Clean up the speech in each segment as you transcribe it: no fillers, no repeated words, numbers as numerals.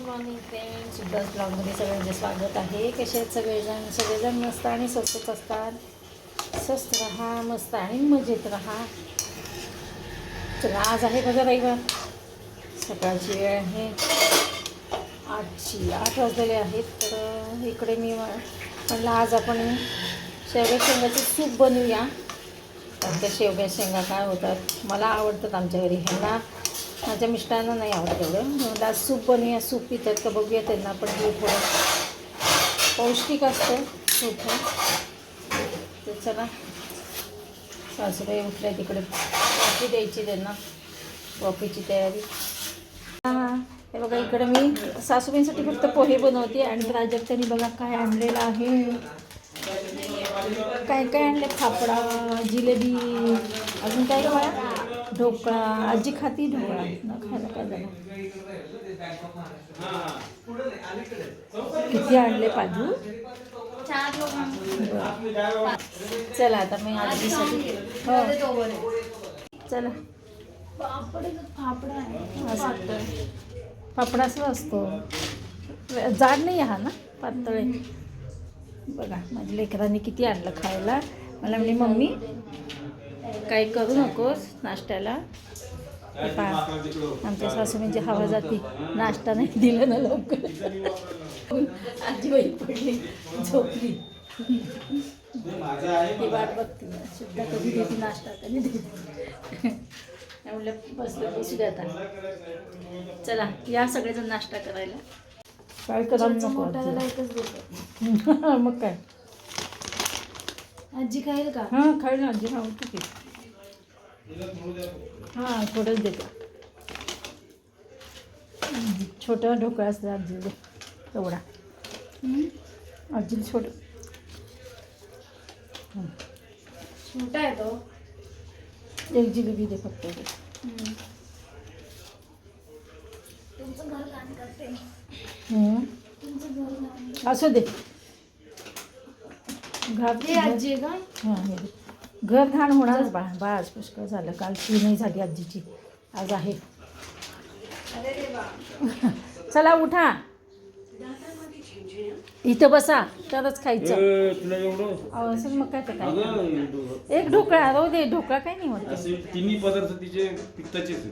Morning friends, सुद्धा ब्लॉगमध्ये सगळ्यांचे स्वागत आहे. कसे आहेत सगळेजण मस्त आणि स्वस्तच असतात. स्वस्त राहा, मस्त आणि मजेत राहा. चला, आज आहे बघा रविवार. सकाळची वेळ आहे 8 वाजलेले आहेत. तर इकडे मी म्हटलं आज आपण शेवग्या शेंगाचे सूप बनवूया. तर त्या शेवग्या शेंगा काय होतात, मला आवडतात आमच्या घरी. ह्यांना माझ्या मिस्टरांना नाही आवडत एवढं. म्हणून आज सूप बनवूया. सूप पितात का बघूया त्यांना, पण हे थोडं पौष्टिक असतं सूप. तर चला, सासूबाई उठल्या तिकडे कॉफी द्यायची त्यांना, कॉफीची तयारी. हां, हे बघा इकडे मी सासूबाईंसाठी फक्त पोहे बनवते आणि प्राजक्तानी बघा काय आणलेलं आहे. काय काय आणले, फाफडा, जिलेबी, अजून काय का मला ढोकळा. आजी खाती ढोकळा न खायला काय झालं. किती आणले पाजू? 4 लोक. चला आता मी आजीसाठी हो चला. फाफडा असं असतो, जाड नाही हा ना, पातळ आहे. बघा माझ्या लेकरांनी किती आणलं खायला. मला म्हणजे मम्मी काही करू नकोस नाश्त्याला. आमच्या सासू म्हणजे हवा जाती, नाश्ता नाही दिलं ना लवकर. आजीबाई पडली झोपली, ती वाट बघते सुद्धा कधी देते नाश्ता, कधी देते. म्हटलं बसू द्या आता. चला या सगळेजण नाश्ता करायला. काय करायला मोठ्याला एकच देतो. मग काय आजी खाईल का? हां खाईल ना, आजी आवडते की. हां थोडंच देतो, छोटा ढोकळा असतं आजीला तेवढा. आजीला छोटं छोटा आहे तो. एक जिलेबी दे फक्त. तुमचं घर काम करते. तुमचं घर काम असू दे. हे आजी आहे का? हां हे घर घाण होणारच बा आज पुष्कळ झालं. काल ती नाही झाली आजीची, आज आहे. अरे देवा. चला उठा, इथं बसा तरच खायचं. असं मग काय तर काय. एक ढोकळा राहू दे, ढोकळा काय नाही होत. तिन्ही पदार्थ तिचे पित्ताचेच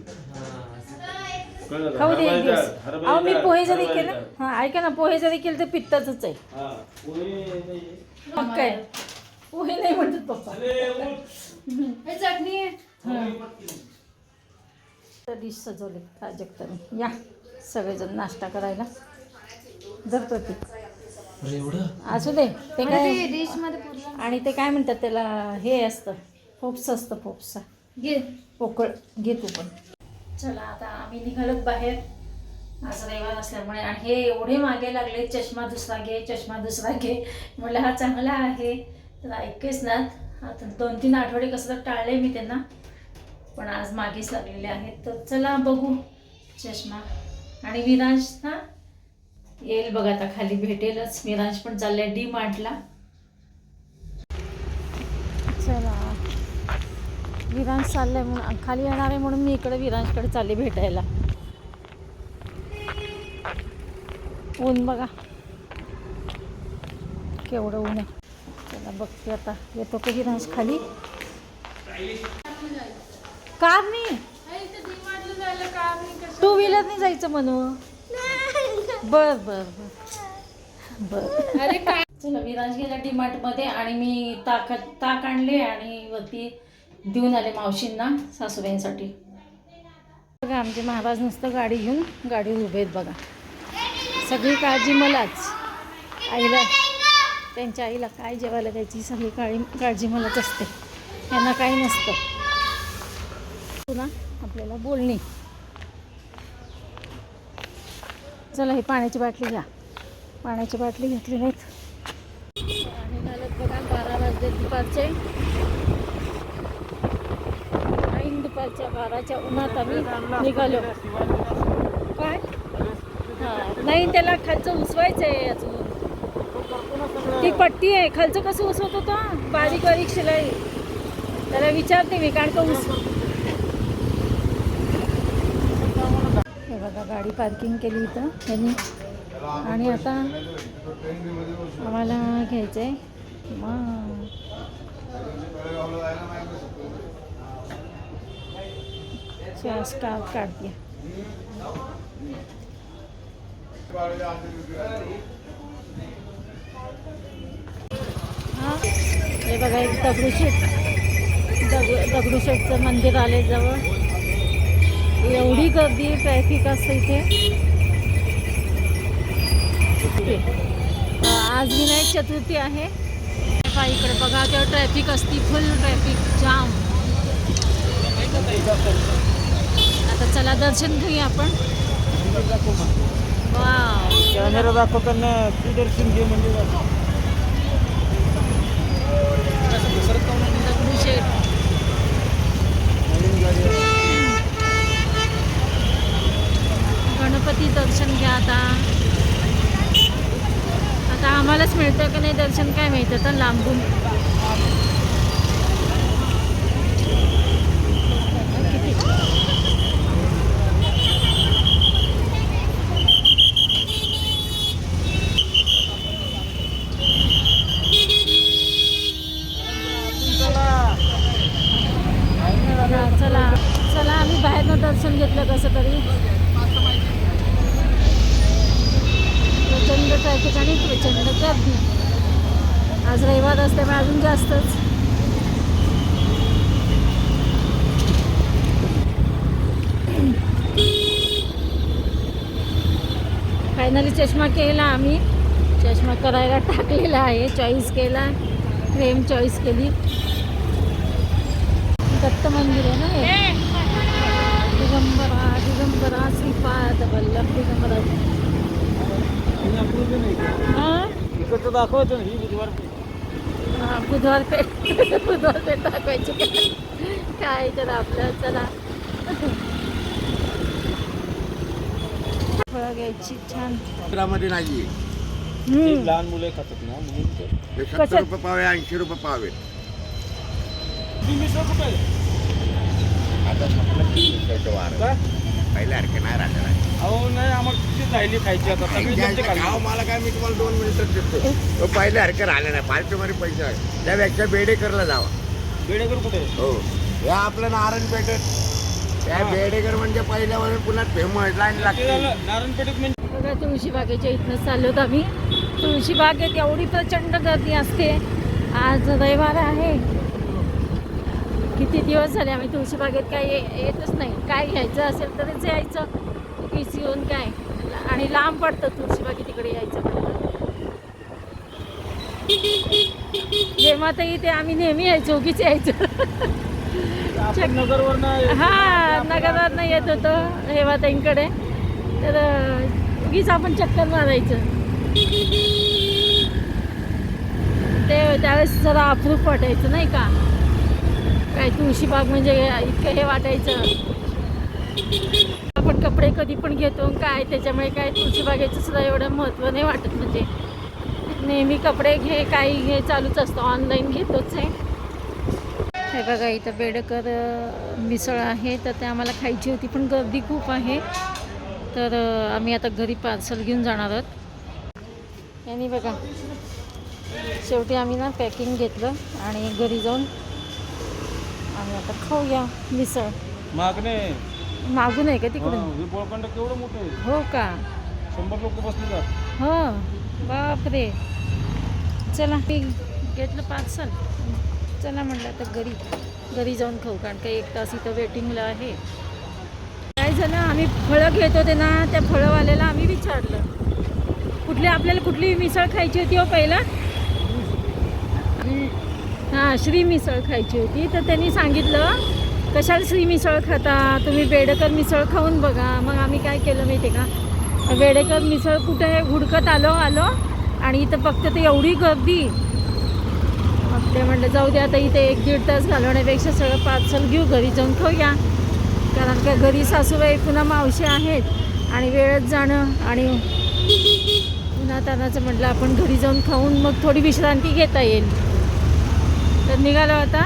खाऊ दे एक दिवस. अहो मी पोहे जरी केलं, हां ऐका ना, पोहे जरी केलं तर पित्ताचंच आहे. मग काय पोहे नाही म्हणतात पप्पा. हे चटणी आहे. डिश सजवले प्राजक्ताने. या सगळेजण नाश्ता करायला धरतो ते. असू दे ते काय डिश मध्ये पूर्ण आणि ते काय म्हणतात त्याला, हे असतं फोप्स असतं, फोप्सा घे. पोकळ घे तू पण. चला आता आम्ही निघालोत बाहेर, आज रविवार असल्यामुळे. आणि हे एवढे मागे लागले, चष्मा दुसरा घे, चष्मा दुसरा घे. म्हटलं हा चांगला आहे तर ऐकेच ना. आता 2-3 आठवडे कसं तर टाळले मी त्यांना, पण आज मागेच लागलेले आहेत. तर चला बघू चष्मा. आणि विरांश ना येईल बघा आता, खाली भेटेलच. विरांश पण चाललाय DMartला. चला विरांश चाललाय म्हणून खाली येणार आहे, म्हणून मी इकडे विरांशकडे चालले भेटायला. ऊन बघा केवढं ऊन आहे. चला बघते आता येतो का विरांश खाली. कार नाही, टू व्हीलरने जायचं म्हणून. बर बर बर बर. अरे काय चला विराज गेला DMartमध्ये आणि मी ताक आणले आणि वरती देऊन आले मावशींना, सासूबाईंसाठी. बघा आमचे महाराज नुसतं गाडी घेऊन गाडीवर उभे आहेत बघा. सगळी काळजी मलाच. आईला, त्यांच्या आईला काय जेवायला द्यायची सगळी काळजी मलाच असते, त्यांना काही नसतं. पुन्हा आपल्याला बोलणी. चला ही पाण्याची बाटली घ्या. पाण्याची बाटली घेतली नाहीत. आणि झालं बघा 12 वाजले दुपारचे. ऐन दुपारच्या 12च्या उन्हात आम्ही निघालो. काय हां नाही, त्याला खालचं उसवायचं आहे अजून. ती पट्टी आहे, खालचं कसं उसवत होतं, बारीक बारीक शिलाई. त्याला विचारते मी, कारण का हे बघा गाडी गाडी पार्किंग केली इथं त्यांनी आणि आता आम्हाला घ्यायचं आहे मग स्कार्फ काढते. हां हे बघा एक दगडूशेठचं मंदिर आले जवळ. एवढी गर्दी ट्रॅफिक असतं इथे. आज विनायक चतुर्थी आहे. इकडे बघा तेव्हा ट्रॅफिक असती फुल ट्रॅफिक जाम. आता चला दर्शन घेऊया आपण. वाव कॅमेरा दाखवताना तू दर्शन घे म्हणजे दगडूशेठ. गणपती दर्शन घ्या आता. आता आम्हालाच मिळतं की नाही दर्शन काय मिळतं तर लांबून. चला चला आम्ही बाहेरनं दर्शन घेतलं कसं तरी. प्रचंड ट्रॅफिक आणि प्रचंड गर्दी. आज रविवार असल्यामुळे अजून जास्तच. फायनली चष्मा केला आम्ही. चष्मा करायला टाकलेला आहे. चॉईस केला. फ्रेम चॉईस केली. दत्त मंदिर आहे ना हे. दिगंबरा श्रीपाद वल्लभ दिगंबरा. इकडचं दाखवायचं ही बुधवार बुधवार पेठ दाखवायची काय तर आपलं. चला फळं घ्यायची छान. मध्ये नाहीये. लहान मुलं खातात ना म्हणून. 70 रुपये पाव आहे, 80 रुपये पाव आहे. आता संपलं की मिसळचं वार. पहिल्यासारखे नाही राहणार. अहो नाही आम्हाला किती राहिली खायची आता सगळी जमते खाली. गाव मला काय मी तुम्हाला 2 मिनिटात देतो. तो पहिल्यासारखं राहिला नाही. फालतूमध्ये पैसे आहे त्यापेक्षा बेडेकरला जावा. बेडेकर कुठे आहे? हो या आपलं नारायणपेठेत. त्या बेडेकर म्हणजे पहिल्यापासून पुन्हा फेमस लाईन ते लागते. झालं नारायणपेठेत म्हणजे बघा तुळशीबागेच्या इथनं चाललोत आम्ही. तुळशीबागेत एवढी प्रचंड गर्दी असते. आज रविवार आहे. किती दिवस झाले आम्ही तुळशीबागेत काही येतच नाही. काय घ्यायचं असेल तरच यायचं पीस घेऊन काय. आणि लांब पडतं तुळशीबागे तिकडे यायचं. जेव्हा तर इथे आम्ही नेहमी यायचो उगीच यायचो. आपण नगरवरनं हा नगरात येत होतो हेमाताईंकडे. तर उगीच आपण चक्कर मारायचं. ते त्यावेळेस जरा अप्रूप वाटायचं नाही का. काय तुळशीबाग म्हणजे इतकं हे वाटायचं. आपण कपडे कधी पण घेतो काय त्याच्यामुळे काय तुळशीबागेचं सुद्धा एवढं महत्त्व नाही वाटत. म्हणजे नेहमी कपडे घे काही घे चालूच असतं. ऑनलाईन घेतोच आहे. हे बघा इथं बेडेकर मिसळ आहे. तर ते आम्हाला खायची होती पण गर्दी खूप आहे. तर आम्ही आता घरी पार्सल घेऊन जाणार आहोत. यांनी बघा शेवटी आम्ही ना पॅकिंग घेतलं आणि घरी जाऊन आम्ही आता खाऊया मिसळ. मागणे मागून आहे का तिकडून? हे बोळखंड केवढं मोठं आहे. हो का? 100 लोक बसले जात. हो बापरे. चला मी घेतलं पार्सल. चला म्हटलं आता घरी जाऊन खाऊ. कारण का 1 तास इथं वेटिंगला आहे. काय झालं आम्ही फळं घेत होते ना त्या फळंवाल्याला आम्ही विचारलं आपल्याला कुठली मिसळ खायची होती हो पहिला. हां श्री मिसळ खायची होती. तर त्यांनी सांगितलं कशाला श्री मिसळ खाता तुम्ही बेडेकर मिसळ खाऊन बघा. मग आम्ही काय केलं माहिती आहे का. बेडेकर मिसळ कुठे आहे हुडकत आलो आणि इथं फक्त ते एवढी गर्दी. मग ते म्हटलं जाऊ दे आता इथे 1-1.5 तास घालवण्यापेक्षा सगळं पार्सल घेऊ घरी जाऊन खाऊया. कारण का घरी सासूबाई पुन्हा मावशी आहेत आणि वेळच जाणं आणि पुन्हा तानाचं म्हटलं आपण घरी जाऊन खाऊन मग थोडी विश्रांती घेता येईल. तर निघालो आता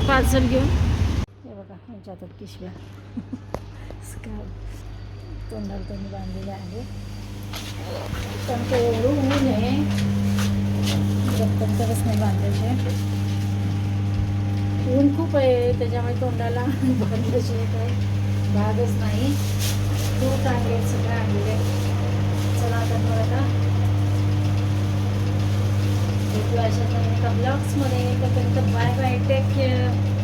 पार्सल घेऊन. हे बघा यांच्या हातात पिशव्या. तोंडाला त्यांनी बांधलेले आहे. पण ते एवढं ऊन आहे तरच नाही बांधायचे. ऊन खूप आहे त्याच्यामुळे तोंडाला बांधायचे काय भागच नाही. दूध आहे सगळं आणलेले. चला आता बघा भेटू अशाच नवीन एका ब्लॉग्समध्ये. तोपर्यंत बाय बाय, टेक केअर.